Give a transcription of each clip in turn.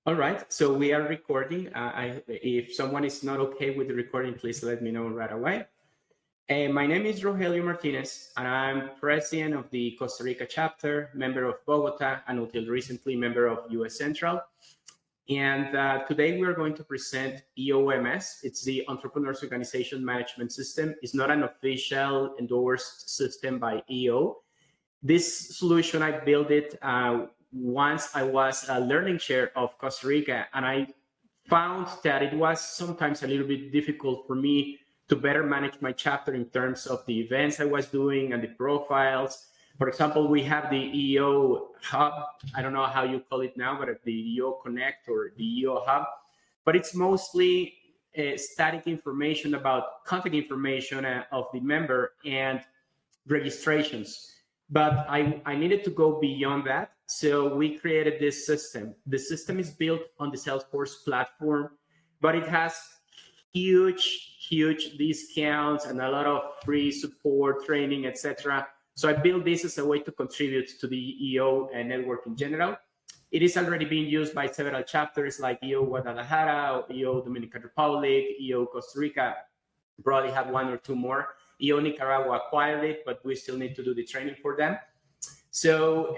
All right, so we are recording. If someone is not okay with the recording, please let me know right away. My name is Rogelio Martinez, and I'm president of the Costa Rica chapter, member of Bogota, and until recently, member of US Central. And today we are going to present EOMS. It's the Entrepreneurs Organization Management System. It's not an official endorsed system by EO. This solution, I built it once I was a learning chair of Costa Rica, and I found that it was sometimes a little bit difficult for me to better manage my chapter in terms of the events I was doing and the profiles. For example, we have the EO Hub. I don't know how you call it now, but the EO Connect or the EO Hub. But it's mostly static information about contact information of the member and registrations. But I needed to go beyond that. So we created this system. The system is built on the Salesforce platform, but it has huge discounts and a lot of free support, training, etc. So I built this as a way to contribute to the EO network in general. It is already being used by several chapters like EO Guadalajara, EO Dominican Republic, EO Costa Rica. Probably have one or two more. EO Nicaragua acquired it, but we still need to do the training for them. So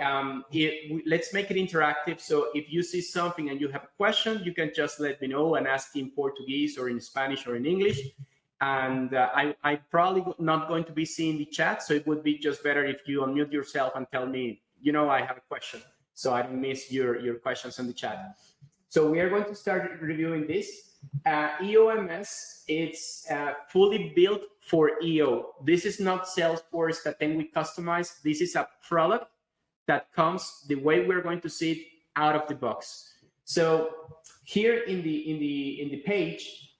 let's make it interactive. So if you see something and you have a question, you can just let me know and ask in Portuguese or in Spanish or in English. And I'm probably not going to be seeing the chat, so it would be just better if you unmute yourself and tell me, I have a question, so I don't miss your questions in the chat. So we are going to start reviewing this. EOMS, it's fully built for EO. This is not Salesforce that then we customize. This is a product that comes the way we're going to see it out of the box. So here in the page,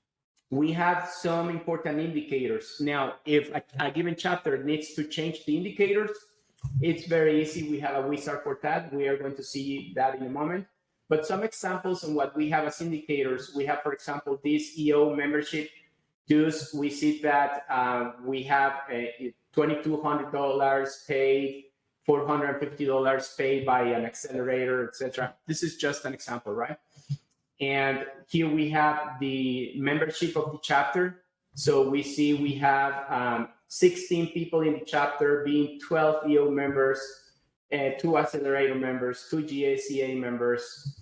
we have some important indicators. Now, if a given chapter needs to change the indicators, it's very easy. We have a wizard for that. We are going to see that in a moment. But some examples on what we have as indicators, we have, for example, this EO membership dues. We see that we have $2,200 paid, $450 paid by an accelerator, etc. This is just an example, right? And here we have the membership of the chapter. So we see we have 16 people in the chapter, being 12 EO members, 2 accelerator members, 2 GACA members.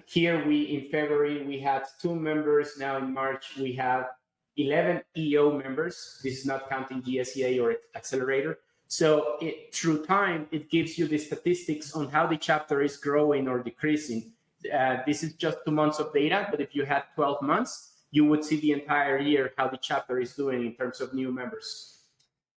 Here in February, we had 2 members. Now in March, we have 11 EO members. This is not counting GACA or accelerator. So through time, it gives you the statistics on how the chapter is growing or decreasing. This is just 2 months of data, but if you had 12 months, you would see the entire year how the chapter is doing in terms of new members.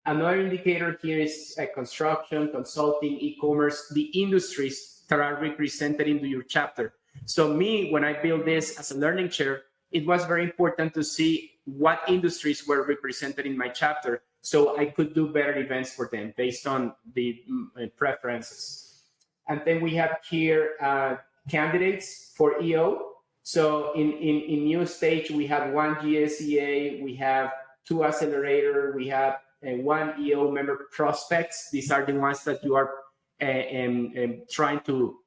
Another indicator here is construction, consulting, e-commerce, the industries that are represented into your chapter. So when I built this as a learning chair, it was very important to see what industries were represented in my chapter so I could do better events for them based on the preferences. And then we have here candidates for EO. So in new stage, we have 1 GACA, we have 2 accelerator, we have 1 EO member prospects. These are the ones that you are trying to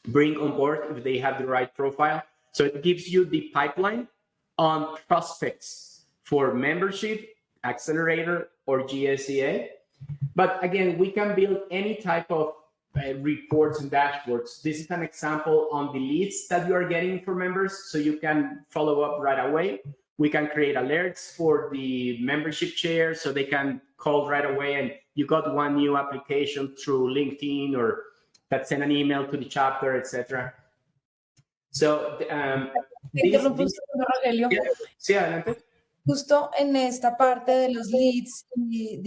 bring on board if they have the right profile. So it gives you the pipeline on prospects for membership, accelerator, or GACA. But again, we can build any type of reports and dashboards. This is an example on the leads that you are getting for members, so you can follow up right away. We can create alerts for the membership chair so they can call right away and you got 1 new application through LinkedIn or that send an email to the chapter, etc. So Rogelio. Sí, adelante. Justo en esta parte de los leads y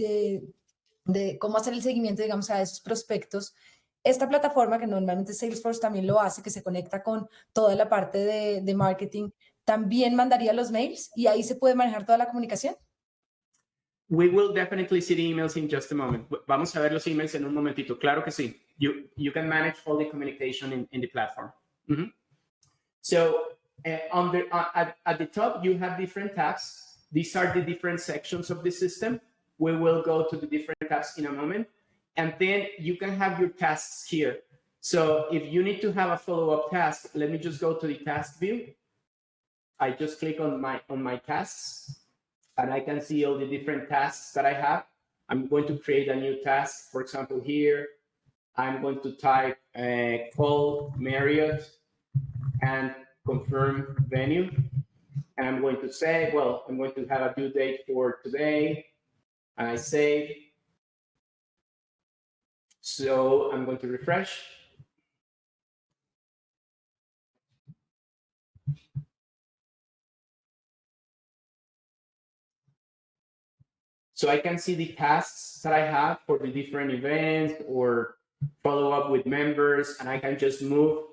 de cómo hacer el seguimiento, digamos, a esos prospectos, esta plataforma que normalmente Salesforce también lo hace, que se conecta con toda la parte de marketing, ¿también mandaría los mails y ahí se puede manejar toda la comunicación? We will definitely see the emails in just a moment. Vamos a ver los emails en un momentito. Claro que sí. You can manage all the communication in the platform. Mm-hmm. So at the top, you have different tabs. These are the different sections of the system. We will go to the different tabs in a moment. And then you can have your tasks here. So if you need to have a follow-up task, let me just go to the task view. I just click on my tasks, and I can see all the different tasks that I have. I'm going to create a new task. For example, here, I'm going to type call Marriott and confirm venue. And I'm going to say, well, I'm going to have a due date for today. And I save. So I'm going to refresh. So I can see the tasks that I have for the different events or follow up with members, and I can just move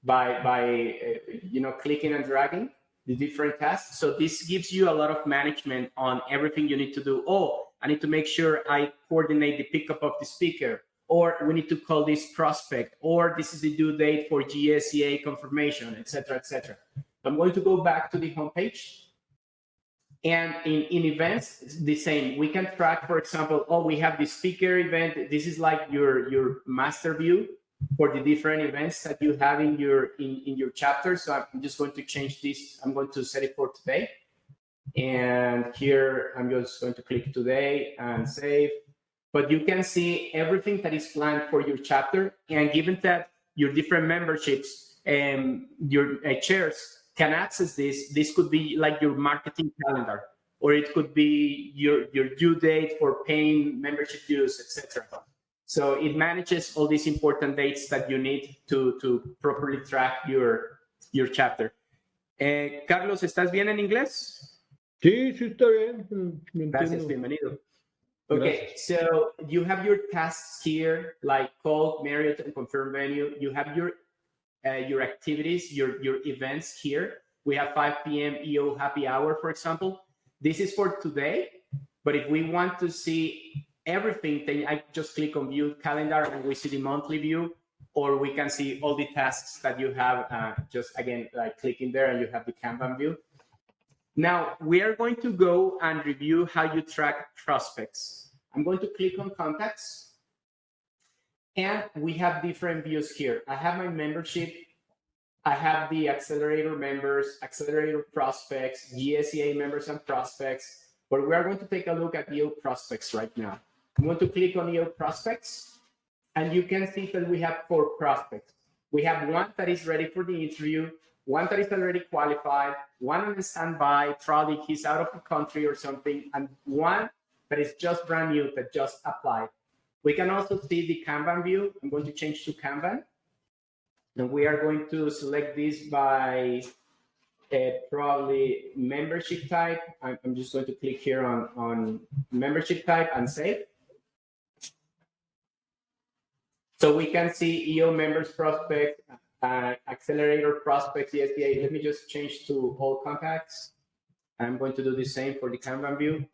by clicking and dragging the different tasks. So this gives you a lot of management on everything you need to do. Oh, I need to make sure I coordinate the pickup of the speaker, or we need to call this prospect, or this is the due date for GSEA confirmation, etc., etc. I'm going to go back to the homepage. And in events, it's the same. We can track, for example, oh, we have the speaker event. This is like your master view for the different events that you have in your chapter. So I'm just going to change this. I'm going to set it for today. And here I'm just going to click today and save. But you can see everything that is planned for your chapter. And given that your different memberships and your chairs can access this could be like your marketing calendar, or it could be your due date for paying membership dues, etc. So it manages all these important dates that you need to properly track your chapter. Carlos, ¿estás bien en inglés? Sí, sí está bien. Gracias, bienvenido. Okay, so you have your tasks here, like call Marriott and confirm venue. You have your activities, your events here. We have 5 p.m. EO happy hour, for example. This is for today, but if we want to see everything, then I just click on view calendar and we see the monthly view, or we can see all the tasks that you have, just again, like clicking there and you have the Kanban view. Now, we are going to go and review how you track prospects. I'm going to click on contacts. And we have different views here. I have my membership. I have the accelerator members, accelerator prospects, GSEA members and prospects. But we are going to take a look at EO prospects right now. I'm going to click on EO prospects. And you can see that we have 4 prospects. We have one that is ready for the interview, one that is already qualified, one on standby, probably he's out of the country or something, and one that is just brand new, that just applied. We can also see the Kanban view. I'm going to change to Kanban. And we are going to select this by probably membership type. I'm just going to click here on membership type and save. So we can see EO members prospect, accelerator prospects, ESPA. Let me just change to all contacts. I'm going to do the same for the Kanban view.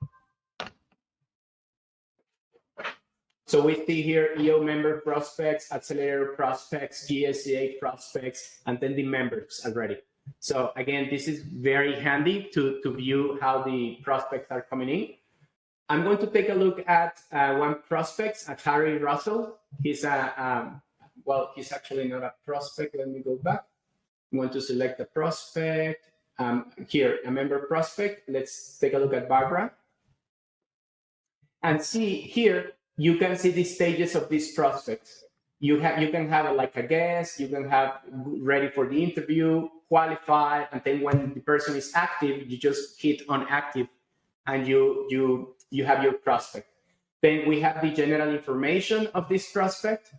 So we see here EO member prospects, accelerator prospects, GSEA prospects, and then the members already. So again, this is very handy to view how the prospects are coming in. I'm going to take a look at one prospect, at Harry Russell. He's he's actually not a prospect. Let me go back. I'm going to select the prospect. Here, a member prospect. Let's take a look at Barbara. And see here, you can see the stages of these prospects. You can have like a guest, you can have ready for the interview, qualified, and then when the person is active, you just hit on active, and you have your prospect. Then we have the general information of this prospect.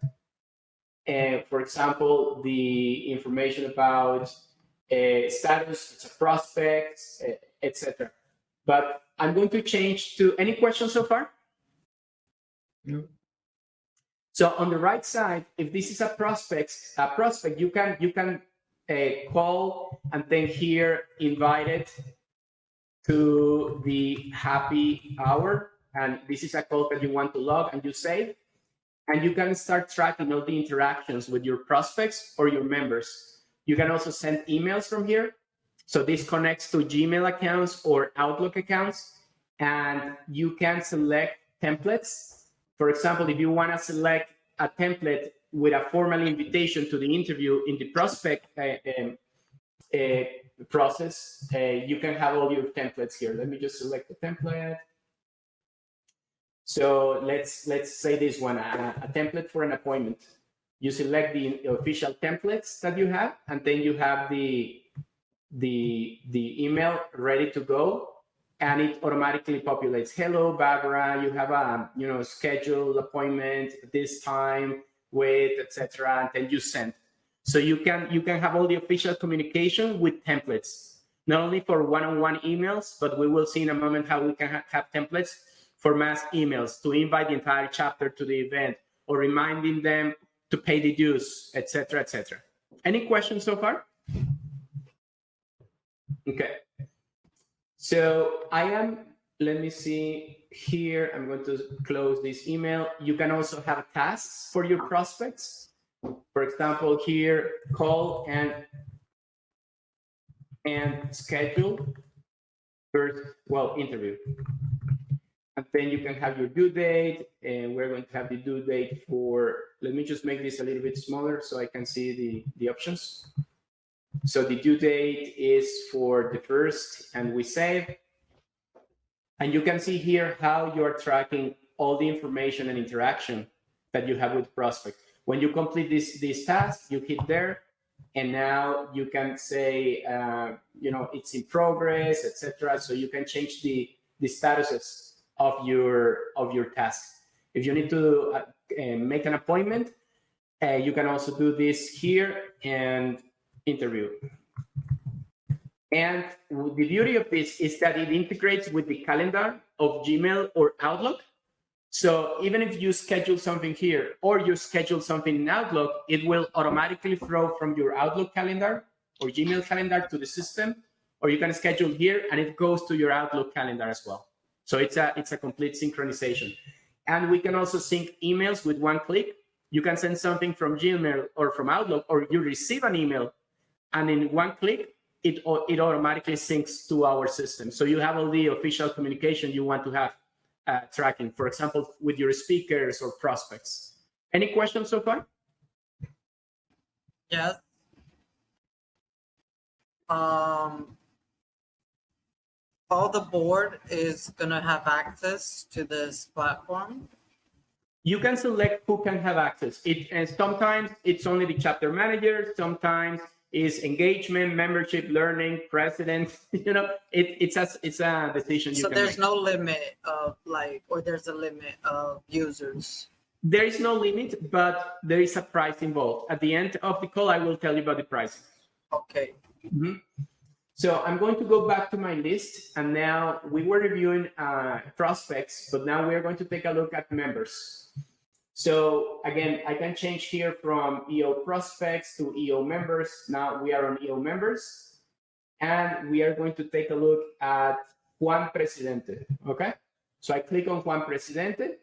For example, the information about status, it's a prospect, etc. But I'm going to change to any questions so far? No. So on the right side, if this is a prospect, you can call and then here invite it to the happy hour. And this is a call that you want to log and you save. And you can start tracking all the interactions with your prospects or your members. You can also send emails from here. So this connects to Gmail accounts or Outlook accounts. And you can select templates. For example, if you want to select a template with a formal invitation to the interview in the prospect process, you can have all your templates here. Let me just select the template. So let's say this one, a template for an appointment. You select the official templates that you have, and then you have the email ready to go, and it automatically populates. Hello, Barbara, you have a scheduled appointment this time with etc. And then you send. So you can have all the official communication with templates, not only for one-on-one emails, but we will see in a moment how we can have templates for mass emails to invite the entire chapter to the event or reminding them to pay the dues, etc., etc. Any questions so far? Okay. So let me see here. I'm going to close this email. You can also have tasks for your prospects. For example, here, call and schedule first, interview. And then you can have your due date, and we're going to have the due date for, let me just make this a little bit smaller so I can see the options. So the due date is for the 1st, and we save. And you can see here how you're tracking all the information and interaction that you have with prospect. When you complete this task, you hit there, and now you can say, it's in progress, etc. So you can change the statuses of your task. If you need to make an appointment, you can also do this here and interview. And the beauty of this is that it integrates with the calendar of Gmail or Outlook. So even if you schedule something here or you schedule something in Outlook, it will automatically throw from your Outlook calendar or Gmail calendar to the system, or you can schedule here and it goes to your Outlook calendar as well. So it's a complete synchronization. And we can also sync emails with one click. You can send something from Gmail or from Outlook, or you receive an email, and in one click, it automatically syncs to our system. So you have all the official communication you want to have tracking, for example, with your speakers or prospects. Any questions so far? Yes. All the board is gonna have access to this platform? You can select who can have access. And sometimes it's only the chapter manager, sometimes is engagement, membership, learning, president. It's a decision you so can there's make. No limit of or there's a limit of users? There is no limit, but there is a price involved. At the end of the call, I will tell you about the pricing. Okay. Mm-hmm. So I'm going to go back to my list, and now we were reviewing prospects, but now we're going to take a look at members. So again, I can change here from EO prospects to EO members. Now we are on EO members, and we are going to take a look at Juan Presidente, okay? So I click on Juan Presidente.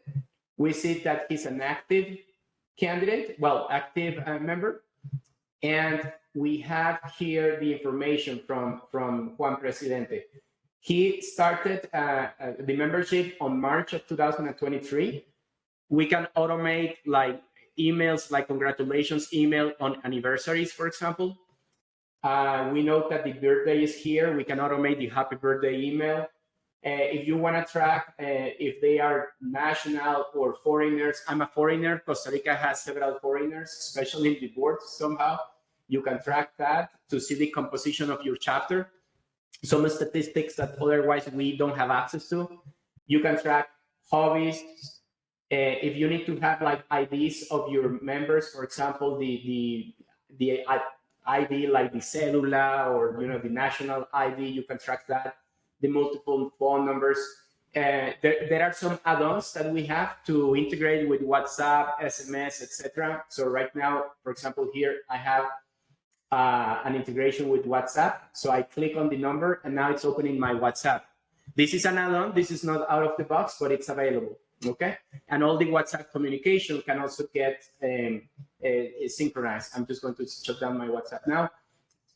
We see that he's an active candidate, active member. And we have here the information from Juan Presidente. He started the membership on March of 2023. We can automate emails like congratulations email on anniversaries, for example. We note that the birthday is here. We can automate the happy birthday email. If you want to track if they are national or foreigners, I'm a foreigner. Costa Rica has several foreigners, especially in the board somehow. You can track that to see the composition of your chapter. Some statistics that otherwise we don't have access to. You can track hobbies. If you need to have IDs of your members, for example, the ID like the cedula or the national ID, you can track that. The multiple phone numbers. There are some add-ons that we have to integrate with WhatsApp, SMS, etc. So right now, for example, here I have an integration with WhatsApp. So I click on the number and now it's opening my WhatsApp. This is an add-on. This is not out of the box, but it's available. Okay. And all the WhatsApp communication can also get synchronized. I'm just going to shut down my WhatsApp now.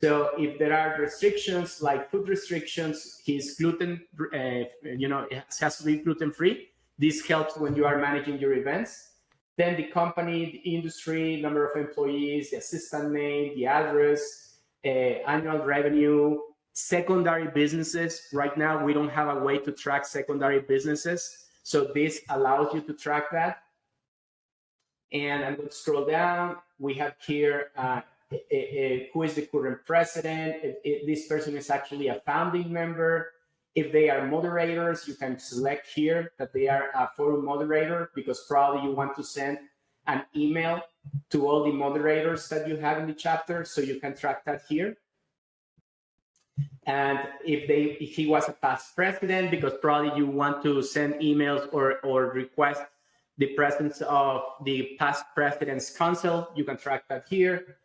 So if there are restrictions like food restrictions, he's gluten, it has to be gluten-free. This helps when you are managing your events. then the company, the industry, number of employees, the assistant name, the address, annual revenue, secondary businesses. Right now, we don't have a way to track secondary businesses. So this allows you to track that. And I'm going to scroll down. We have here who is the current president. This person is actually a founding member. If they are moderators, you can select here that they are a forum moderator, because probably you want to send an email to all the moderators that you have in the chapter, so you can track that here. And if he was a past president, because probably you want to send emails or request the presence of the past president's council, you can track that here.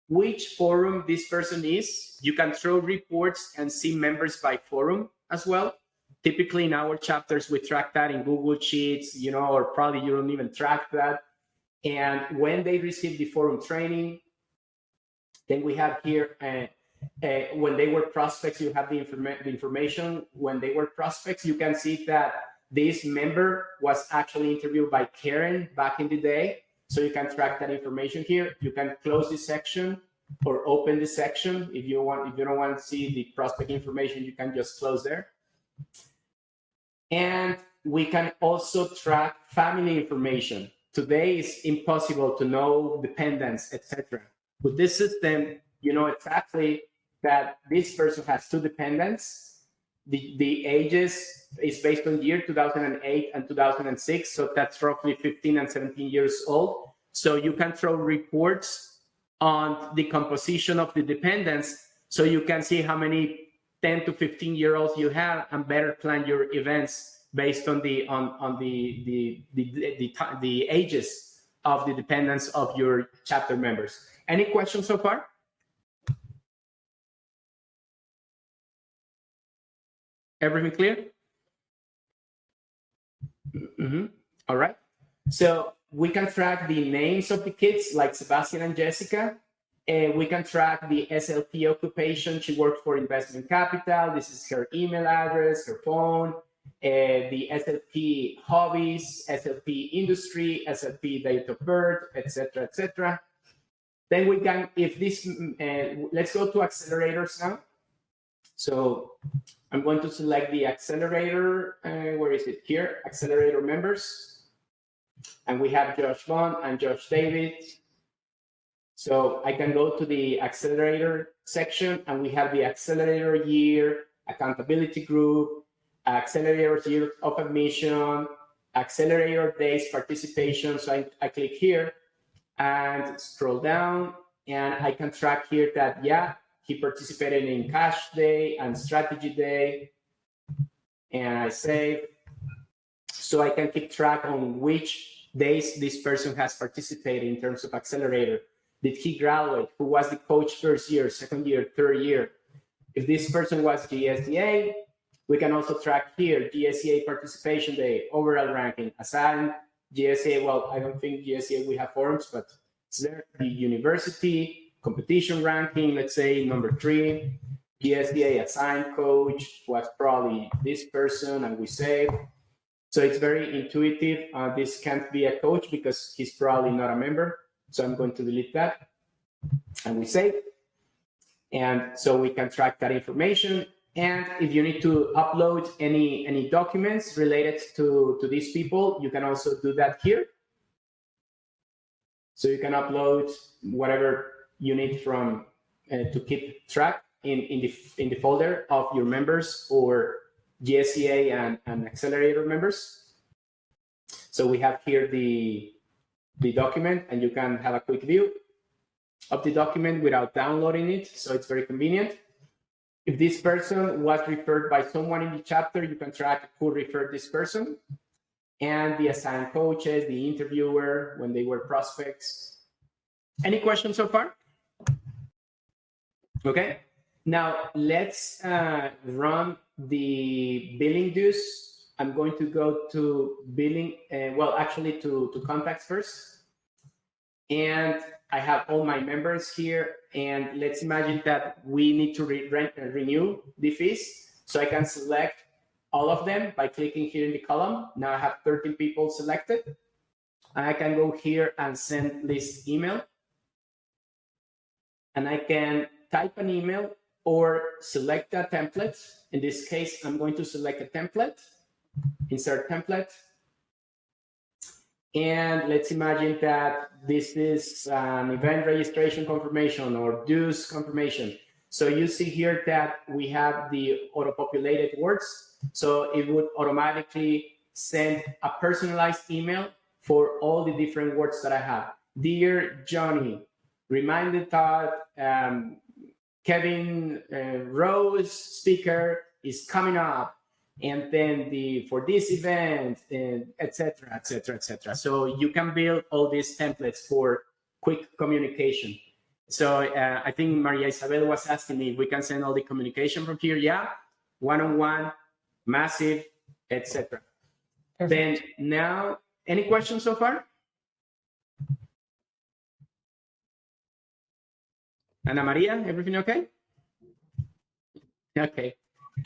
Which forum this person is, you can throw reports and see members by forum as well. Typically in our chapters, we track that in Google Sheets, or probably you don't even track that. And when they receive the forum training, then we have here, when they were prospects, you have the information. When they were prospects, you can see that this member was actually interviewed by Karen back in the day. So you can track that information here. You can close this section or open this section. If you don't want to see the prospect information, you can just close there. And we can also track family information. Today it's impossible to know dependents, etc. With this system, you know exactly that this person has 2 dependents. The ages is based on year 2008 and 2006, so that's roughly 15 and 17 years old. So you can throw reports on the composition of the dependents, so you can see how many 10 to 15-year-olds you have, and better plan your events based on the ages of the dependents of your chapter members. Any questions so far? Everything clear? All right. So we can track the names of the kids, like Sebastian and Jessica. We can track the SLP occupation. She worked for Investment Capital. This is her email address, her phone, the SLP hobbies, SLP industry, SLP date of birth, etc., etc. Then we can, if this, let's go to accelerators now. So I'm going to select the accelerator. Where is it? Here, accelerator members. And we have Josh Bond and Josh David. So I can go to the accelerator section, and we have the accelerator year, accountability group, accelerator year of admission, accelerator days participation. So I click here and scroll down, and I can track here that, yeah, he participated in Cash Day and Strategy Day, and I save. So I can keep track on which days this person has participated in terms of accelerator. Did he graduate? Who was the coach first year, second year, third year? If this person was GSDA, we can also track here GSEA participation day, overall ranking, assigned GSEA. Well, I don't think GSEA we have forums, but it's there. The university competition ranking, let's say number 3, GSDA assigned coach was probably this person, and we save. So it's very intuitive. This can't be a coach because he's probably not a member. So I'm going to delete that, and we save. And so we can track that information. And if you need to upload any documents related to these people, you can also do that here. So you can upload whatever you need from to keep track in the folder of your members or GSEA and accelerator members. So we have here the document, and you can have a quick view of the document without downloading it. So it's very convenient. If this person was referred by someone in the chapter, you can track who referred this person, and the assigned coaches, the interviewer, when they were prospects. Any questions so far? Okay, now let's run the billing dues. I'm going to go to billing, well, actually to contacts first. And I have all my members here. And let's imagine that we need to renew the fees. So I can select all of them by clicking here in the column. Now I have 13 people selected. and I can go here and send list email. And I can type an email or select a template. In this case, I'm going to select a template, insert template. And let's imagine that this is an event registration confirmation or dues confirmation. So you see here that we have the auto-populated words. So it would automatically send a personalized email for all the different words that I have. Dear Johnny, reminder that Kevin Rose speaker is coming up, and then for this event, etc., etc., etc. So you can build all these templates for quick communication. So I think Maria Isabel was asking me if we can send all the communication from here. Yeah, one-on-one, massive, etc. Then now, any questions so far? Ana Maria, everything okay? Okay.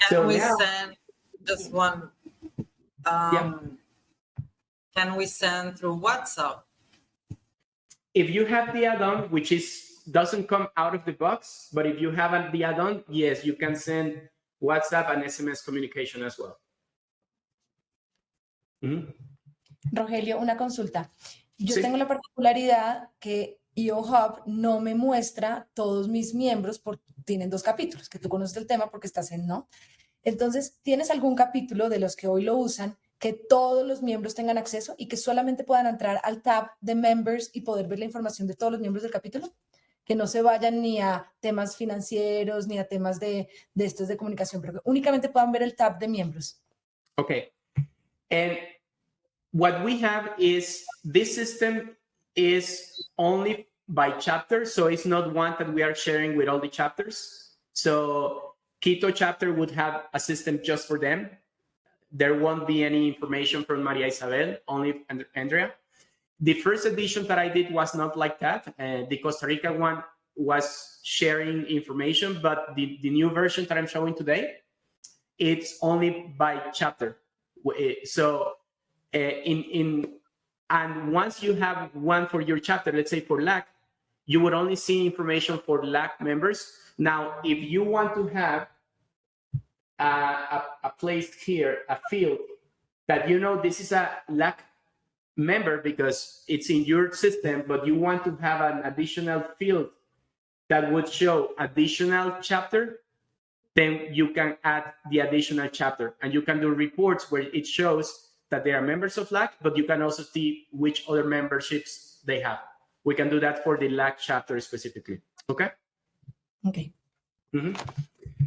Can we send just one? Can we send through WhatsApp? If you have the add-on, which doesn't come out of the box, but if you have the add-on, yes, you can send WhatsApp and SMS communication as well. Rogelio, una consulta. Yo Sí. tengo la particularidad que EO Hub no me muestra todos mis miembros porque tienen 2 capítulos, que tú conoces el tema porque estás en, ¿no? Entonces, ¿tienes algún capítulo de los que hoy lo usan que todos los miembros tengan acceso y que solamente puedan entrar al tab de Members y poder ver la información de todos los miembros del capítulo? Que no se vayan ni a temas financieros ni a temas de estos de comunicación, pero que únicamente puedan ver el tab de miembros. Okay. And what we have is this system is only by chapter, so it's not one that we are sharing with all the chapters. So Quito chapter would have a system just for them. There won't be any information from Maria Isabel, only Andrea. The first edition that I did was not like that. The Costa Rica one was sharing information, but the new version that I'm showing today, it's only by chapter. So and once you have one for your chapter, let's say for LAC, you would only see information for LAC members. Now, if you want to have a place here, a field that this is a LAC member because it's in your system, but you want to have an additional field that would show additional chapter, then you can add the additional chapter and you can do reports where it shows that they are members of LAC, but you can also see which other memberships they have. We can do that for the LAC chapter specifically. Okay? Okay.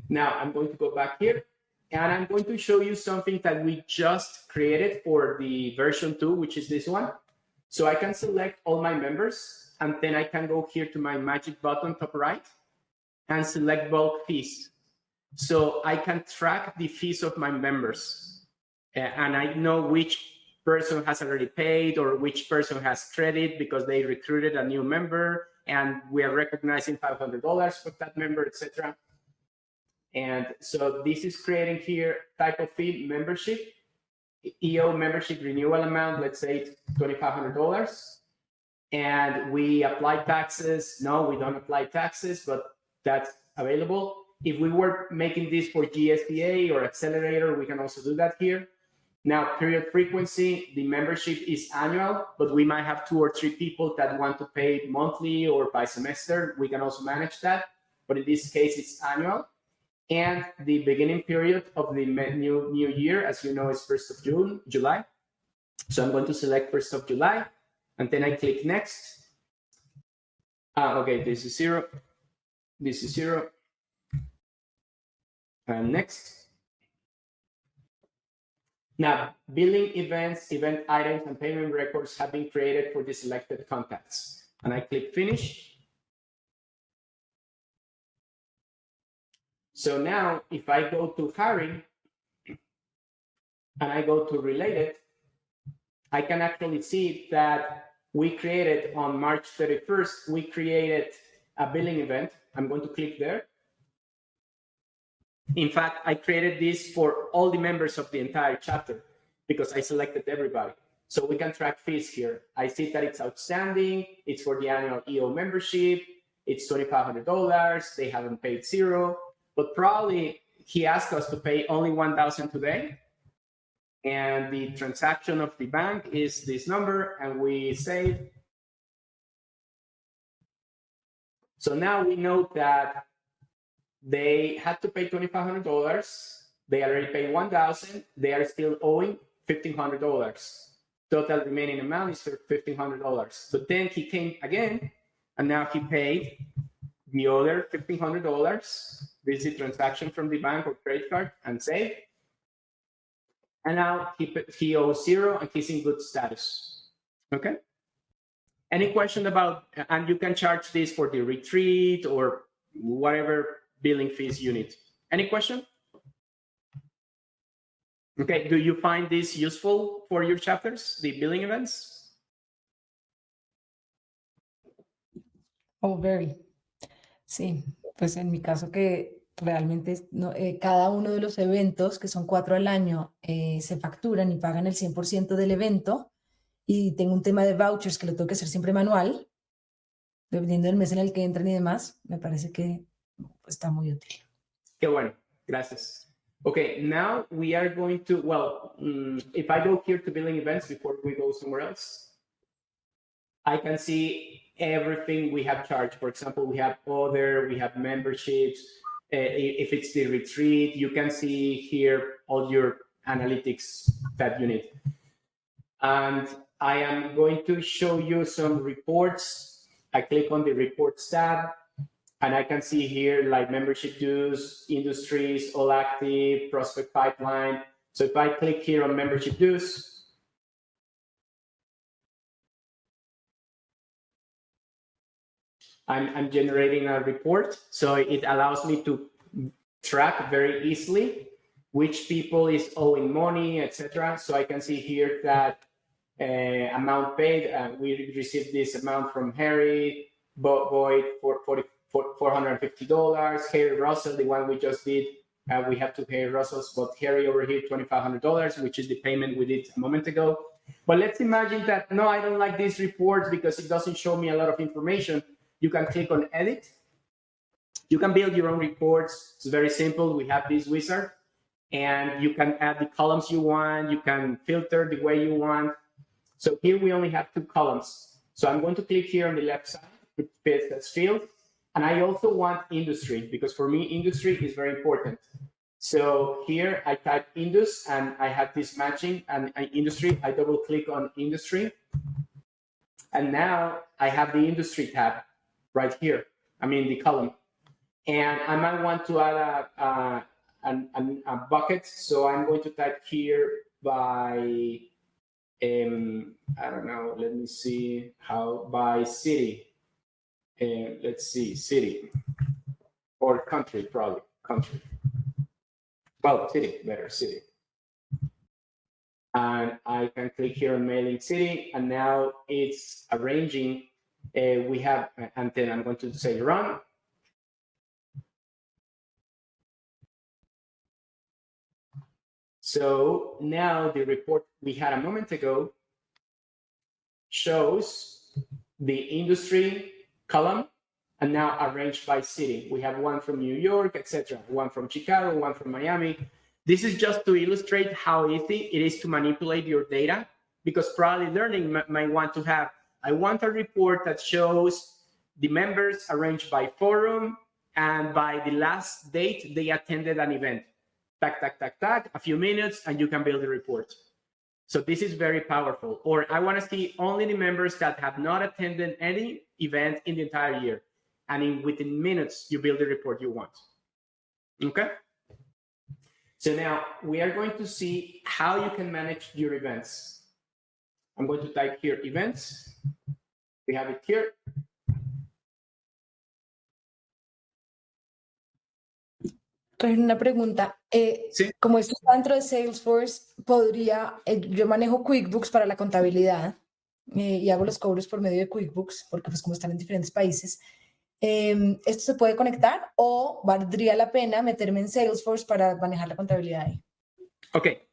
Now I'm going to go back here and I'm going to show you something that we just created for the version 2, which is this one. So I can select all my members and then I can go here to my magic button top right and select bulk fees. So I can track the fees of my members. And I know which person has already paid or which person has credit because they recruited a new member and we are recognizing $500 for that member, etc. And so this is creating here type of fee membership, EO membership renewal amount, let's say it's $2,500. And we apply taxes. No, we don't apply taxes, but that's available. If we were making this for GSPA or accelerator, we can also do that here. Now, period frequency, the membership is annual, but we might have 2 or 3 people that want to pay monthly or by semester. We can also manage that, but in this case, it's annual. And the beginning period of the new year, as you know, is 1st of July. So I'm going to select 1st of July, and then I click next. Okay, this is 0. This is 0. And next. Now, billing events, event items, and payment records have been created for the selected contacts. And I click finish. So now, if I go to hiring and I go to related, I can actually see that we created on March 31st, we created a billing event. I'm going to click there. In fact, I created this for all the members of the entire chapter because I selected everybody. So we can track fees here. I see that it's outstanding. It's for the annual EO membership. It's $2,500. They haven't paid zero, but probably he asked us to pay only $1,000 today. And the transaction of the bank is this number, and we save. So now we know that they had to pay $2,500. They already paid $1,000. They are still owing $1,500. Total remaining amount is $1,500. But then he came again, and now he paid the other $1,500. This is the transaction from the bank or credit card, and save. And now he owes zero, and he's in good status. Okay? Any question about, and you can charge this for the retreat or whatever billing fees you need. Any question? Okay, do you find this useful for your chapters, the billing events? Oh, very. Sí, pues en mi caso que realmente no, cada uno de los eventos, que son 4 al año, se facturan y pagan el 100% del evento, y tengo un tema de vouchers que lo tengo que hacer siempre manual, dependiendo del mes en el que entran y demás, me parece que está muy útil. Qué bueno, gracias. Okay, now we are going to, well, if I go here to billing events before we go somewhere else, I can see everything we have charged. For example, we have other, we have memberships. If it's the retreat, you can see here all your analytics that you need. And I am going to show you some reports. I click on the reports tab, and I can see here like membership dues, industries, all active, prospect pipeline. So if I click here on membership dues, I'm generating a report. So it allows me to track very easily which people is owing money, etc. So I can see here that amount paid, we received this amount from Harry Boyd for $450. Harry Russell, the one we just did, we have to pay Russell's, but Harry over here, $2,500, which is the payment we did a moment ago. But let's imagine that, no, I don't like this report because it doesn't show me a lot of information. You can click on edit. You can build your own reports. It's very simple. We have this wizard, and you can add the columns you want. You can filter the way you want. So here we only have 2 columns. So I'm going to click here on the left side, which says field. And I also want industry, because for me, industry is very important. So here I type indus, and I have this matching, and industry, I double click on industry. And now I have the industry tab right here. I mean, the column. And I might want to add a bucket. So I'm going to type here by, I don't know, let me see how, by city. Let's see, city or country, probably country. Well, city, better, city. And I can click here on mailing city, and now it's arranging. We have, and then I'm going to say run. So now the report we had a moment ago shows the industry column, and now arranged by city. We have one from New York, etc. One from Chicago, one from Miami. This is just to illustrate how easy it is to manipulate your data, because probably learning might want to have, I want a report that shows the members arranged by forum and by the last date they attended an event. Tac, tac, tac, tac, a few minutes, and you can build a report. So this is very powerful. Or I want to see only the members that have not attended any event in the entire year. And within minutes, you build the report you want. Okay? So now we are going to see how you can manage your events. I'm going to type here events. We have it here. Una pregunta, Sí. como esto está dentro de Salesforce, yo manejo QuickBooks para la contabilidad y hago los cobros por medio de QuickBooks, porque pues como están en diferentes países, ¿esto se puede conectar o valdría la pena meterme en Salesforce para manejar la contabilidad ahí? Okay.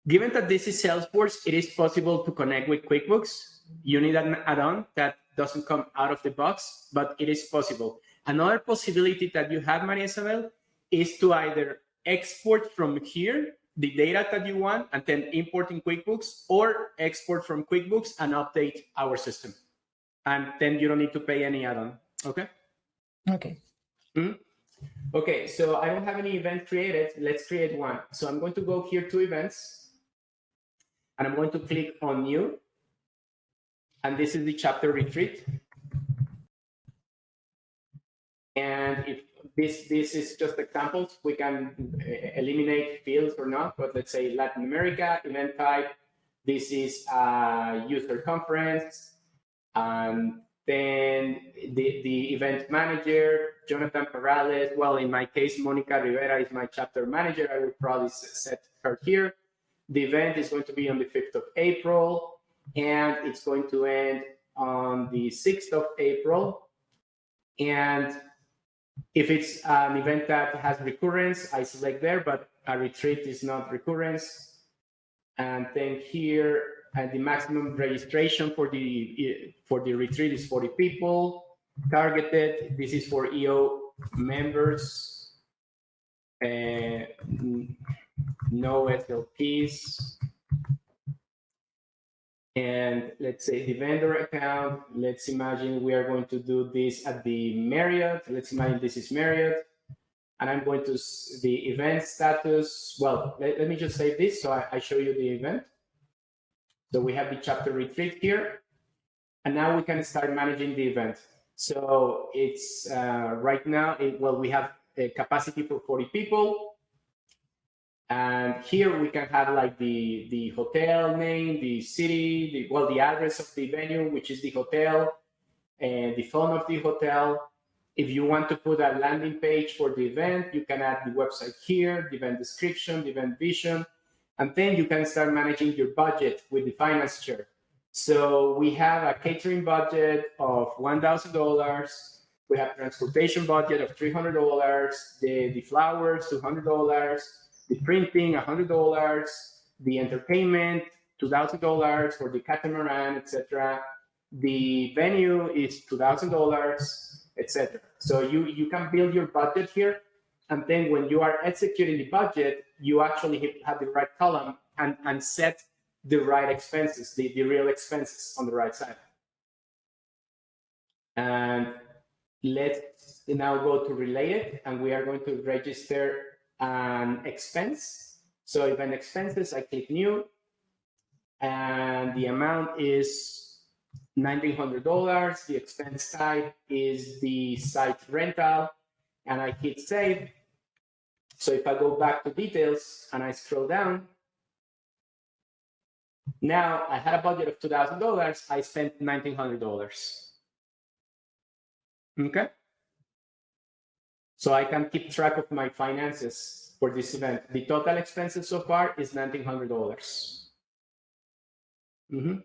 Given that this is Salesforce, it is possible to connect with QuickBooks. You need an add-on that doesn't come out of the box, but it is possible. Another possibility that you have, Maria Isabel, is to either export from here the data that you want and then import in QuickBooks, or export from QuickBooks and update our system. And then you don't need to pay any add-on, okay? Okay. Mm-hmm. Okay, so I don't have any event created. Let's create one. So I'm going to go here to events, and I'm going to click on new. And this is the chapter retreat. And if this is just examples, we can eliminate fields or not, but let's say Latin America, event type. This is a user conference. And then the event manager, Jonathan Perales. Well, in my case, Monica Rivera is my chapter manager. I will probably set her here. The event is going to be on the 5th of April, and it's going to end on the 6th of April. And if it's an event that has recurrence, I select there, but a retreat is not recurrence. And then here, the maximum registration for the retreat is 40 people. Targeted, this is for EO members. No SLPs. And let's say the vendor account. Let's imagine we are going to do this at the Marriott. Let's imagine this is Marriott. And I'm going to the event status. Well, let me just save this so I show you the event. So we have the chapter retreat here. And now we can start managing the event. So it's right now, well, we have a capacity for 40 people. And here we can have like the hotel name, the city, the address of the venue, which is the hotel, and the phone of the hotel. If you want to put a landing page for the event, you can add the website here, the event description, the event vision, and then you can start managing your budget with the finance chair. So we have a catering budget of $1,000. We have transportation budget of $300, the flowers, $200, the printing, $100, the entertainment, $2,000 for the catamaran, etc. The venue is $2,000, etc. So you can build your budget here, and then when you are executing the budget, you actually have the right column and set the right expenses, the real expenses on the right side. And let's now go to related, and we are going to register an expense. So event expenses, I click new, and the amount is $1,900. The expense type is the site rental, and I hit save. So if I go back to details and I scroll down, now I had a budget of $2,000. I spent $1,900. Okay. So I can keep track of my finances for this event. The total expenses so far is $1,900. Then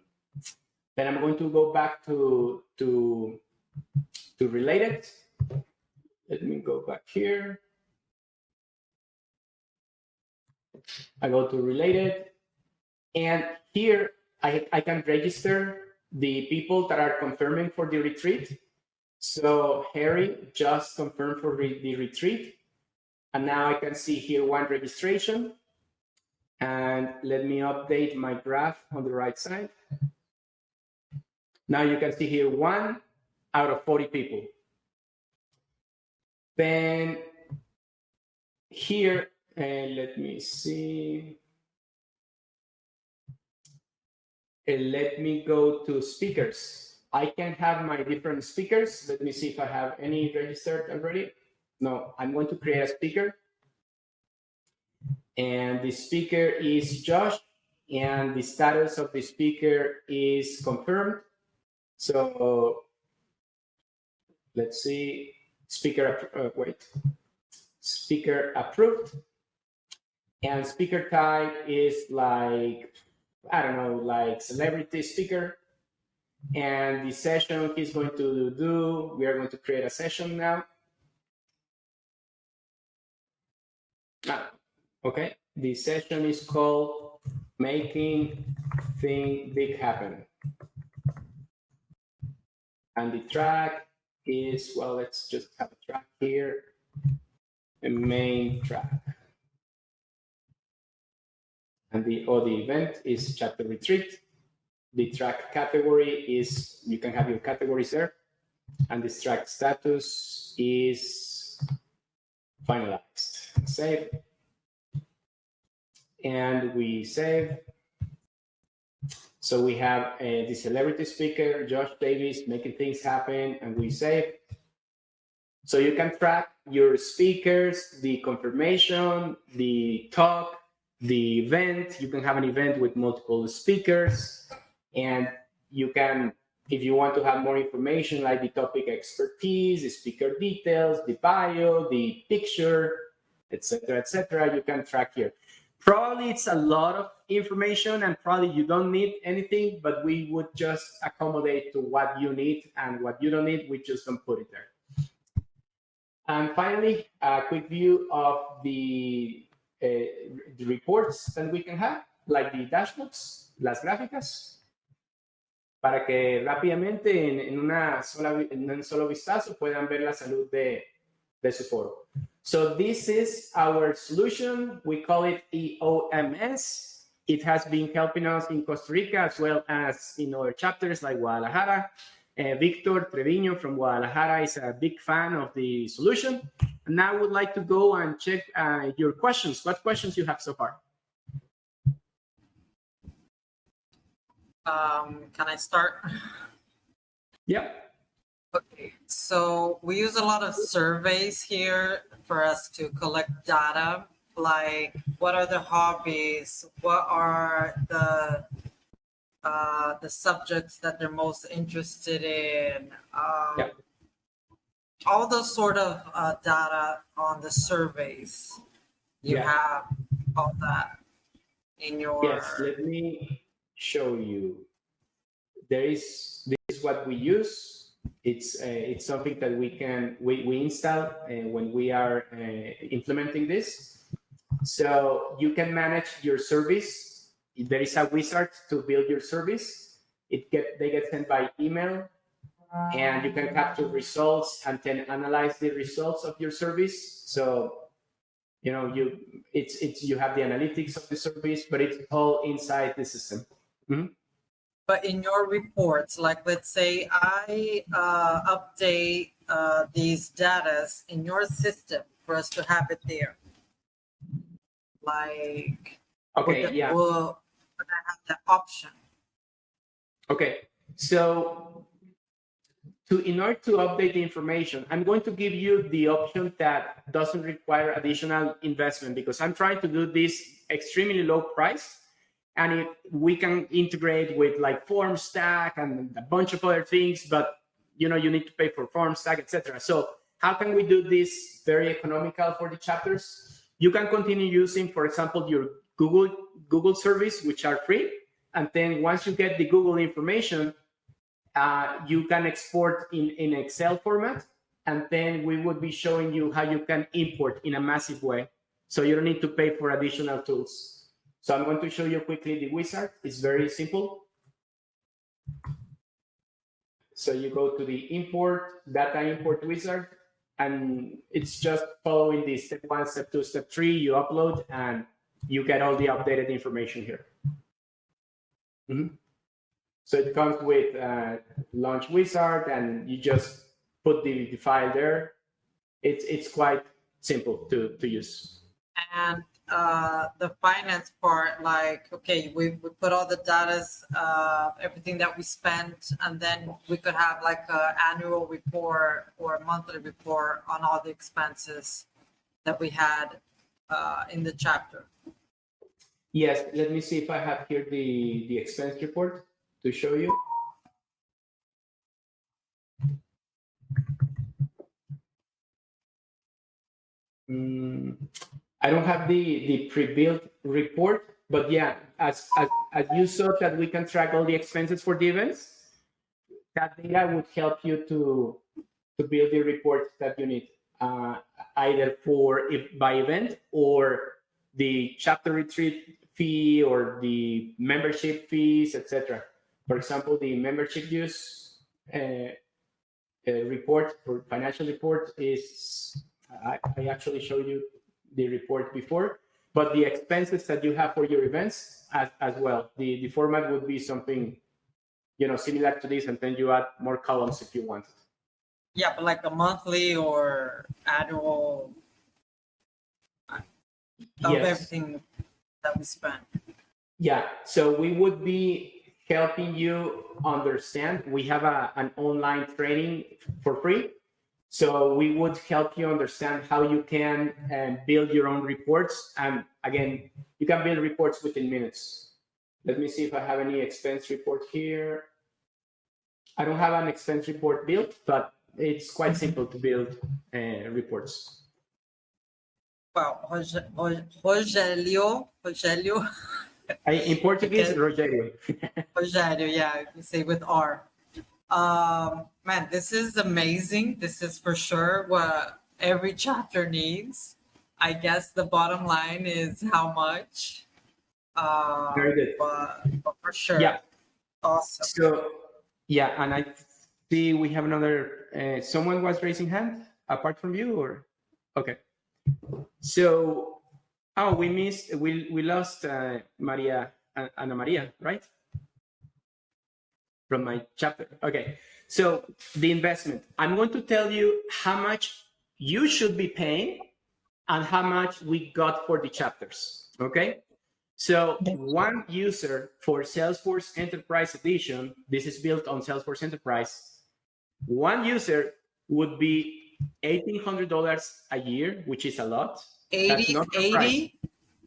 I'm going to go back to related. Let me go back here. I go to related, and here I can register the people that are confirming for the retreat. So Harry just confirmed for the retreat. And now I can see here one registration. And let me update my graph on the right side. Now you can see here 1 out of 40 people. Then here, let me see. Let me go to speakers. I can have my different speakers. Let me see if I have any registered already. No, I'm going to create a speaker. And the speaker is Josh, and the status of the speaker is confirmed. So let's see, speaker approved. And speaker type is like, I don't know, like celebrity speaker. And the session he's going to do, we are going to create a session now. Okay, the session is called making thing big happen. And the track is, well, let's just have a track here, a main track. And the event is chapter retreat. The track category is, you can have your categories there. And the track status is finalized. Save. And we save. So we have the celebrity speaker, Josh Davis, making things happen, and we save. So you can track your speakers, the confirmation, the talk, the event. You can have an event with multiple speakers, and you can, if you want to have more information like the topic expertise, the speaker details, the bio, the picture, etc., you can track here. Probably it's a lot of information and probably you don't need anything, but we would just accommodate to what you need, and what you don't need, we just don't put it there. And finally, a quick view of the reports that we can have, like the dashboards, las gráficas, para que rápidamente en un solo vistazo puedan ver la salud de su foro. So this is our solution. We call it EOMS. It has been helping us in Costa Rica as well as in other chapters like Guadalajara. Victor Treviño from Guadalajara is a big fan of the solution. And now I would like to go and check your questions. What questions you have so far? Can I start? Yep. Okay, so we use a lot of surveys here for us to collect data, like what are the hobbies, what are the subjects that they're most interested in, all those sort of data on the surveys. You have all that in your... Yes, let me show you. This is what we use. It's something that we install when we are implementing this. So you can manage your service. There is a wizard to build your service. They get sent by email, and you can capture results and then analyze the results of your service. So you have the analytics of the service, but it's all inside the system. Mm-hmm. But in your reports, like let's say I update these data in your system for us to have it there. Like, okay, yeah. Would I have the option? Okay, so in order to update the information, I'm going to give you the option that doesn't require additional investment, because I'm trying to do this extremely low price. And if we can integrate with like FormStack and a bunch of other things, but you need to pay for FormStack, etc. So how can we do this very economical for the chapters? You can continue using, for example, your Google service, which are free. And then once you get the Google information, you can export in Excel format. And then we would be showing you how you can import in a massive way. So you don't need to pay for additional tools. So I'm going to show you quickly the wizard. It's very simple. So you go to the data import wizard, and it's just following the step 1, step 2, step 3. You upload, and you get all the updated information here. Mm-hmm. So it comes with launch wizard, and you just put the file there. It's quite simple to use. And the finance part, like, okay, we put all the data, everything that we spent, and then we could have like an annual report or a monthly report on all the expenses that we had in the chapter. Yes, let me see if I have here the expense report to show you. I don't have the pre-built report, but yeah, as you saw that we can track all the expenses for the events, that data would help you to build the reports that you need, either by event or the chapter retreat fee or the membership fees, etc. For example, the membership use report for financial report is, I actually showed you the report before, but the expenses that you have for your events as well. The format would be something, similar to this, and then you add more columns if you want. Yeah, but like a monthly or annual of Yes. everything that we spend. Yeah, so we would be helping you understand. We have an online training for free. So we would help you understand how you can build your own reports. And again, you can build reports within minutes. Let me see if I have any expense report here. I don't have an expense report built, but it's quite simple to build reports. Well, Rogelio. In Portuguese, Okay. Rogério. Rogério, yeah, you say with R. Man, this is amazing. This is for sure what every chapter needs. I guess the bottom line is how much. Very good. But for sure. Yeah. Awesome. So, yeah, and I see we have another, someone was raising hand apart from you, or? Okay. So, we lost Maria, Ana Maria, right? From my chapter. Okay. So the investment, I'm going to tell you how much you should be paying and how much we got for the chapters. Okay. So one user for Salesforce Enterprise Edition, this is built on Salesforce Enterprise. One user would be $1,800 a year, which is a lot. 80,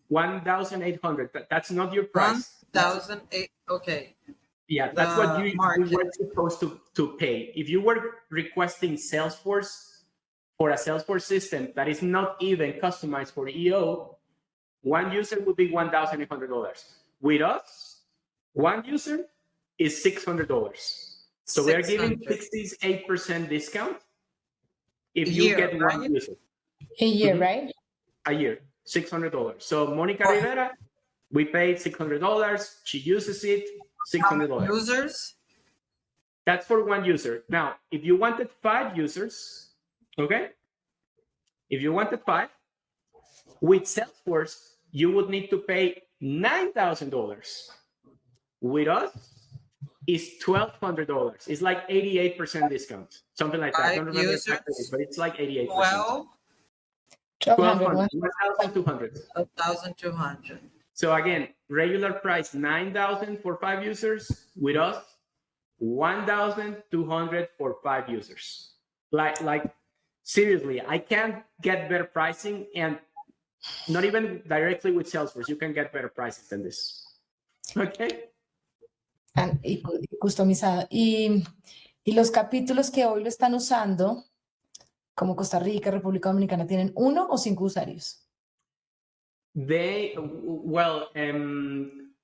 1,800. That's not your price. 1,008. Okay. Yeah, that's what you were supposed to pay. If you were requesting Salesforce for a Salesforce system that is not even customized for EO, one user would be $1,800. With us, one user is $600. So we are giving 68% discount if you get one user. A year, right? A year, $600. So Monica Rivera, we paid $600. She uses it. $600. Users? That's for one user. Now, if you wanted 5 users, okay? If you wanted 5, with Salesforce, you would need to pay $9,000. With us, it's $1,200. It's like 88% discount, something like that. I don't remember exactly, but it's like 88%. 1,200. 1,200. So again, regular price $9,000 for 5 users. With us, $1,200 for 5 users. Like seriously, I can't get better pricing, and not even directly with Salesforce. You can get better prices than this. Okay. Y customizado. Y los capítulos que hoy lo están usando, como Costa Rica, República Dominicana, ¿tienen 1 o 5 usuarios?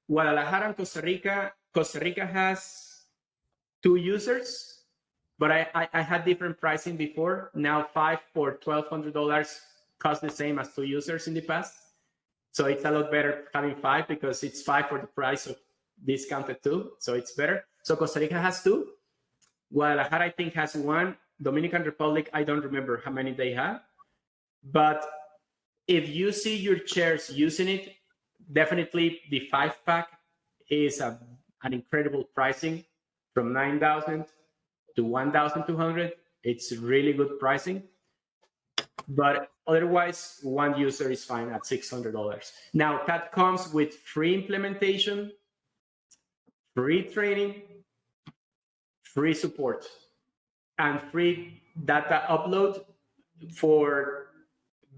Guadalajara and Costa Rica has 2 users, but I had different pricing before. Now 5 for $1,200 cost the same as 2 users in the past. So it's a lot better having 5 because it's 5 for the price of discounted 2. So it's better. So Costa Rica has 2. Guadalajara, I think, has 1. Dominican Republic, I don't remember how many they have. But if you see your chairs using it, definitely the 5-pack is an incredible pricing from $9,000 to $1,200. It's really good pricing. But otherwise, one user is fine at $600. Now, that comes with free implementation, free training, free support, and free data upload for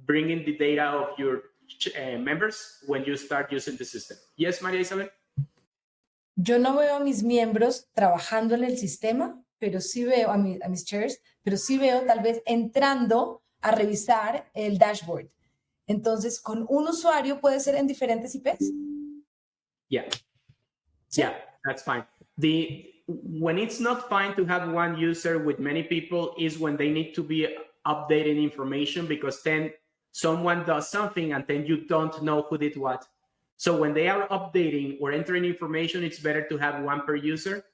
bringing the data of your members when you start using the system. Yes, María Isabel? Yo no veo a mis miembros trabajando en el sistema, pero sí veo a mis chairs, pero sí veo tal vez entrando a revisar el dashboard. Entonces, con un usuario puede ser en diferentes IPs. Yeah. ¿Sí? Yeah, that's fine. When it's not fine to have one user with many people is when they need to be updating information, because then someone does something and then you don't know who did what. So when they are updating or entering information, it's better to have one per user.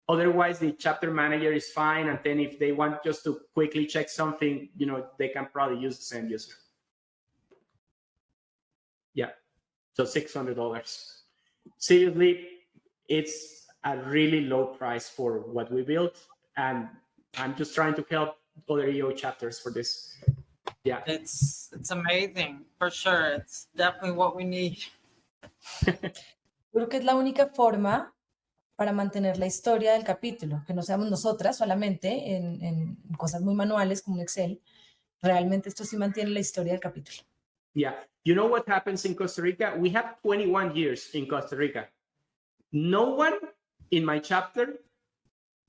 Otherwise, the chapter manager is fine. And then if they want just to quickly check something, they can probably use the same user. Yeah. So $600. Seriously, it's a really low price for what we built. And I'm just trying to help other EO chapters for this. Yeah. It's amazing, for sure. It's definitely what we need. Creo que es la única forma para mantener la historia del capítulo, que no seamos nosotras solamente en cosas muy manuales como Excel. Realmente esto sí mantiene la historia del capítulo. Yeah. You know what happens in Costa Rica? We have 21 years in Costa Rica. No one in my chapter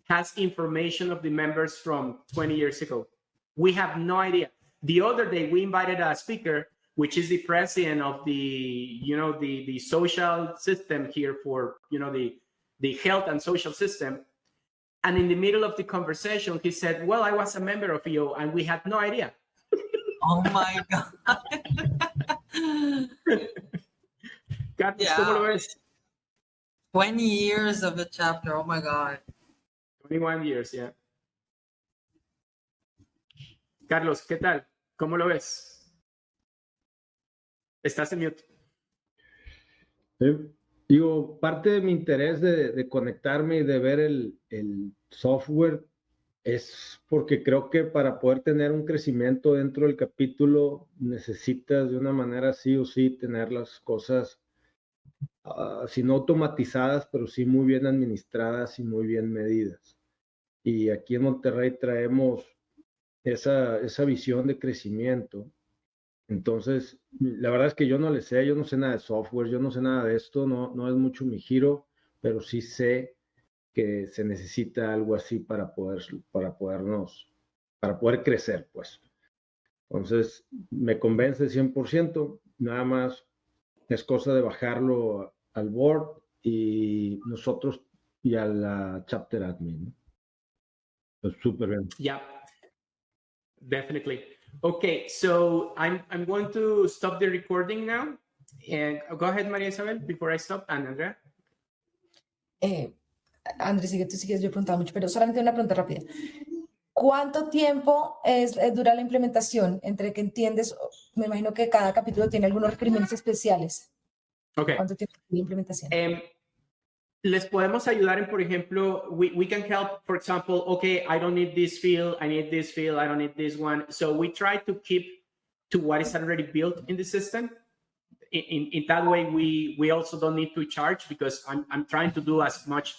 has information of the members from 20 years ago. We have no idea. The other day, we invited a speaker, which is the president of the social system here for, the health and social system. And in the middle of the conversation, he said, well, I was a member of EO and we had no idea. Oh my God. Carlos, Yeah. ¿cómo lo ves? 20 years of the chapter. Oh my God. 21 years, yeah. Carlos, ¿qué tal? ¿Cómo lo ves? Estás en mute. Digo, parte de mi interés de conectarme y de ver el software es porque creo que para poder tener un crecimiento dentro del capítulo necesitas de una manera sí o sí tener las cosas, si no automatizadas, pero sí muy bien administradas y muy bien medidas. Y aquí en Monterrey traemos esa visión de crecimiento. Entonces, la verdad es que yo no no sé nada de software, yo no sé nada de esto, no es mucho mi giro, pero sí sé que se necesita algo así para poder crecer, pues. Entonces, me convence 100%, nada más es cosa de bajarlo al board y nosotros y a la chapter admin, ¿no? Pues súper bien. Yeah, definitely. Okay, so I'm going to stop the recording now. And go ahead, María Isabel, before I stop, and Andrea. Andrés, sigue tú, sigues, yo he preguntado mucho, pero solamente una pregunta rápida. ¿Cuánto tiempo dura la implementación entre que entiendes? Me imagino que cada capítulo tiene algunos requerimientos especiales. Okay. ¿Cuánto tiempo dura la implementación? Les podemos ayudar en, por ejemplo, we can help, for example, okay, I don't need this field, I need this field, I don't need this one. So we try to keep to what is already built in the system. In that way, we also don't need to charge because I'm trying to do as much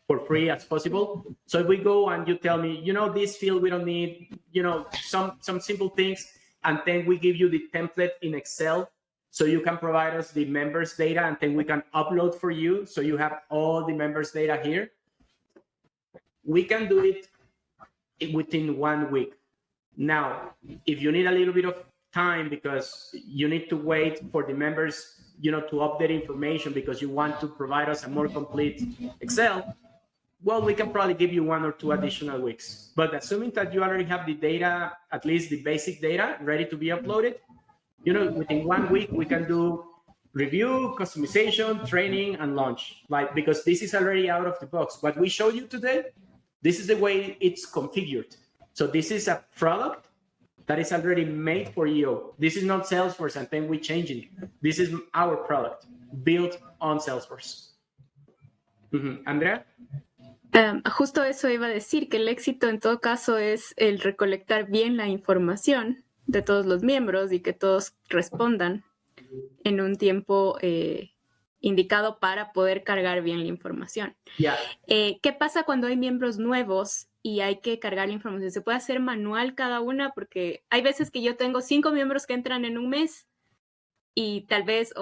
for free as possible. So if we go and you tell me, this field we don't need, some simple things, and then we give you the template in Excel, so you can provide us the members data, and then we can upload for you, so you have all the members data here. We can do it within 1 week. Now, if you need a little bit of time because you need to wait for the members, to update information because you want to provide us a more complete Excel, well, we can probably give you 1 or 2 additional weeks. But assuming that you already have the data, at least the basic data, ready to be uploaded, within 1 week, we can do review, customization, training, and launch. Because this is already out of the box. What we showed you today, this is the way it's configured. So this is a product that is already made for EO. This is not Salesforce, and then we change it. This is our product built on Salesforce. Andrea? Justo eso iba a decir, que el éxito en todo caso es el recolectar bien la información de todos los miembros y que todos respondan en un tiempo indicado para poder cargar bien la información. Yeah. ¿Qué pasa cuando hay miembros nuevos y hay que cargar la información? ¿Se puede hacer manual cada una? Porque hay veces que yo tengo 5 miembros que entran en un mes y tal vez,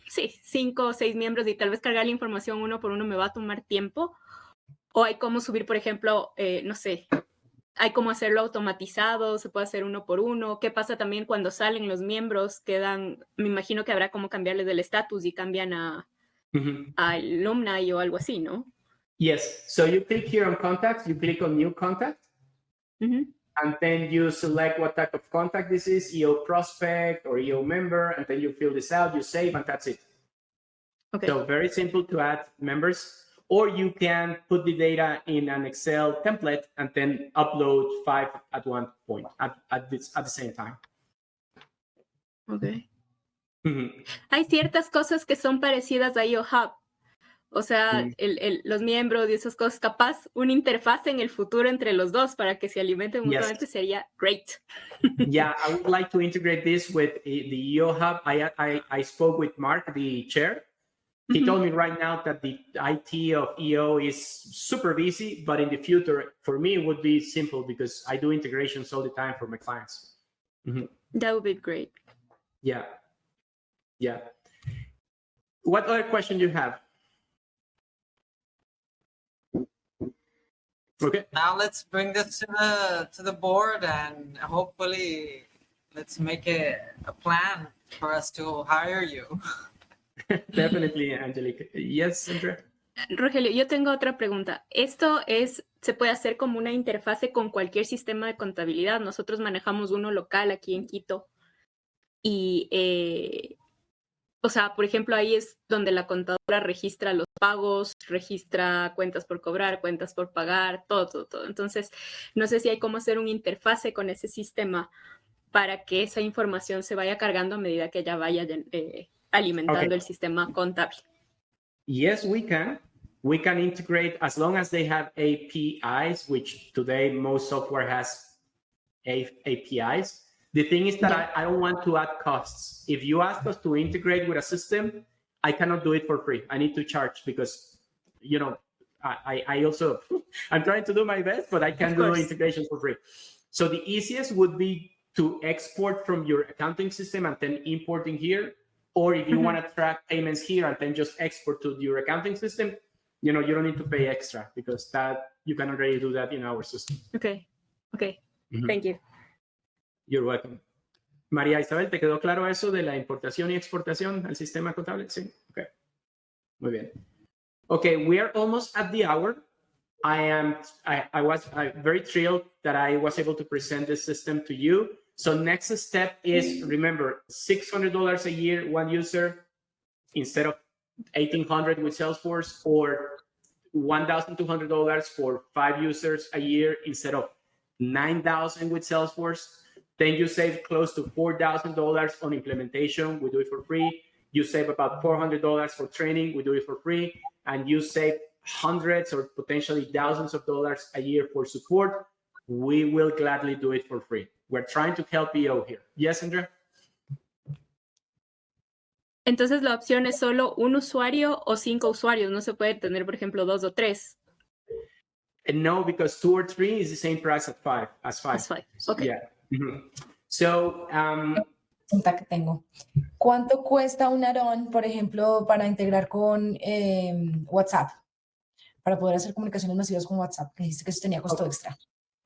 sí, 5 o 6 miembros y tal vez cargar la información uno por uno me va a tomar tiempo. O hay cómo subir, por ejemplo, no sé, hay cómo hacerlo automatizado, se puede hacer uno por uno. ¿Qué pasa también cuando salen los miembros? Me imagino que habrá cómo cambiarles del estatus y cambian a alumni o algo así, ¿no? Yes. So you click here on contacts, you click on new contact, and then you select what type of contact this is, EO prospect or EO member, and then you fill this out, you save, and that's it. Okay. So very simple to add members, or you can put the data in an Excel template and then upload 5 at one point at the same time. Okay. Mhm. Hay ciertas cosas que son parecidas a EO Hub. O sea, los miembros y esas cosas, capaz una interfaz en el futuro entre los dos para que se alimenten mutuamente sería great. Yeah, I would like to integrate this with the EO Hub. I spoke with Mark, the chair. He told me right now that the IT of EO is super busy, but in the future, for me, it would be simple because I do integrations all the time for my clients. That would be great. Yeah. Yeah. What other question do you have? Okay. Now let's bring this to the board, and hopefully let's make a plan for us to hire you. Definitely, Angelica. Yes, Andrea. Rogelio, yo tengo otra pregunta. Esto se puede hacer como una interfase con cualquier sistema de contabilidad. Nosotros manejamos uno local aquí en Quito y, o sea, por ejemplo, ahí es donde la contadora registra los pagos, registra cuentas por cobrar, cuentas por pagar, todo. Entonces, no sé si hay cómo hacer una interfase con ese sistema para que esa información se vaya cargando a medida que ella vaya alimentando el sistema contable. Yes, we can. We can integrate as long as they have APIs, which today most software has APIs. The thing is that I don't want to add costs. If you ask us to integrate with a system, I cannot do it for free. I need to charge because, you know, I also, I'm trying to do my best, but I can't do integration for free. So the easiest would be to export from your accounting system and then importing here. Or if you want to track payments here and then just export to your accounting system, you know, you don't need to pay extra because that you can already do that in our system. Okay. Thank you. You're welcome. María Isabel, ¿te quedó claro eso de la importación y exportación al sistema contable? Sí. Okay. Muy bien. Okay, we are almost at the hour. I was very thrilled that I was able to present this system to you. So next step is, remember, $600 a year, one user, instead of $1,800 with Salesforce, or $1,200 for 5 users a year instead of $9,000 with Salesforce. Then you save close to $4,000 on implementation. We do it for free. You save about $400 for training. We do it for free. And you save hundreds or potentially thousands of dollars a year for support. We will gladly do it for free. We're trying to help EO here. Yes, Andrea? Entonces la opción es solo un usuario o 5 usuarios. No se puede tener, por ejemplo, 2 o 3. No, because 2 or 3 is the same price as 5. As 5. Okay. Yeah. So, pregunta que tengo. ¿Cuánto cuesta un add-on, por ejemplo, para integrar con WhatsApp? Para poder hacer comunicaciones masivas con WhatsApp, que dijiste que eso tenía costo extra.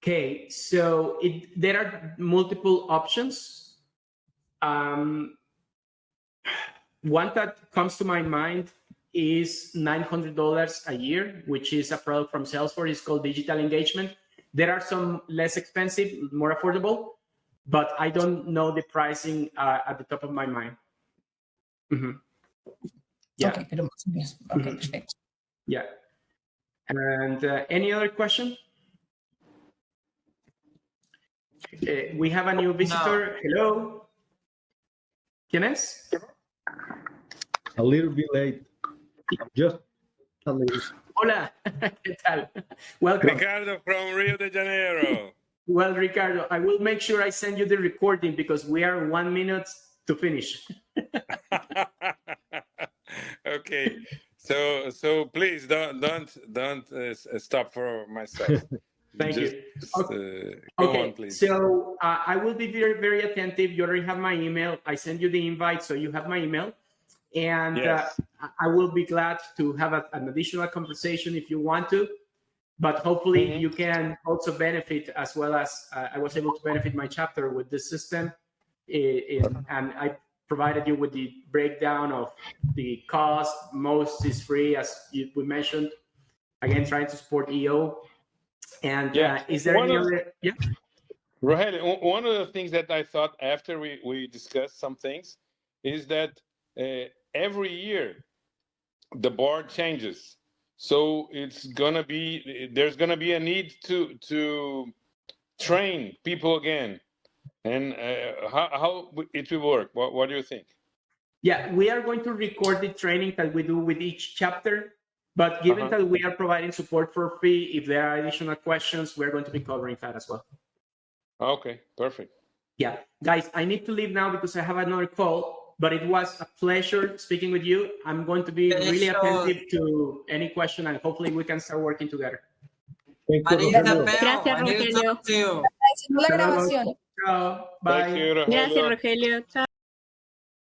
Okay, so there are multiple options. One that comes to my mind is $900 a year, which is a product from Salesforce. It's called Digital Engagement. There are some less expensive, more affordable, but I don't know the pricing at the top of my mind. Yeah. Okay, pero más o menos. Okay, perfecto. Yeah. And any other question? We have a new visitor. No. Hello. ¿Quién es? A little bit late. Just a little. Hola. ¿Qué tal? Welcome. Ricardo from Rio de Janeiro. Well, Ricardo, I will make sure I send you the recording because we are 1 minute to finish. Okay. So please don't stop for myself. Thank you. Go on, please. So I will be very, very attentive. You already have my email. I send you the invite, so you have my email. And yes. I will be glad to have an additional conversation if you want to. But hopefully you can also benefit as well as I was able to benefit my chapter with this system. And I provided you with the breakdown of the cost. Most is free, as we mentioned. Again, trying to support EO. And is there any other? Yeah. Rogelio, one of the things that I thought after we discussed some things is that every year the board changes. So there's gonna be a need to train people again. And how it will work? What do you think? Yeah, we are going to record the training that we do with each chapter, but given that we are providing support for free, if there are additional questions, we're going to be covering that as well. Okay, perfect. Yeah, guys, I need to leave now because I have another call, but it was a pleasure speaking with you. I'm going to be really attentive to any question, and hopefully we can start working together. Thank you, Marisa, Rogelio. Gracias, I need to Rogelio. talk to you. Haciendo la grabación. Ciao, bye. Thank you, Rogelio. Gracias, Rogelio. Chao.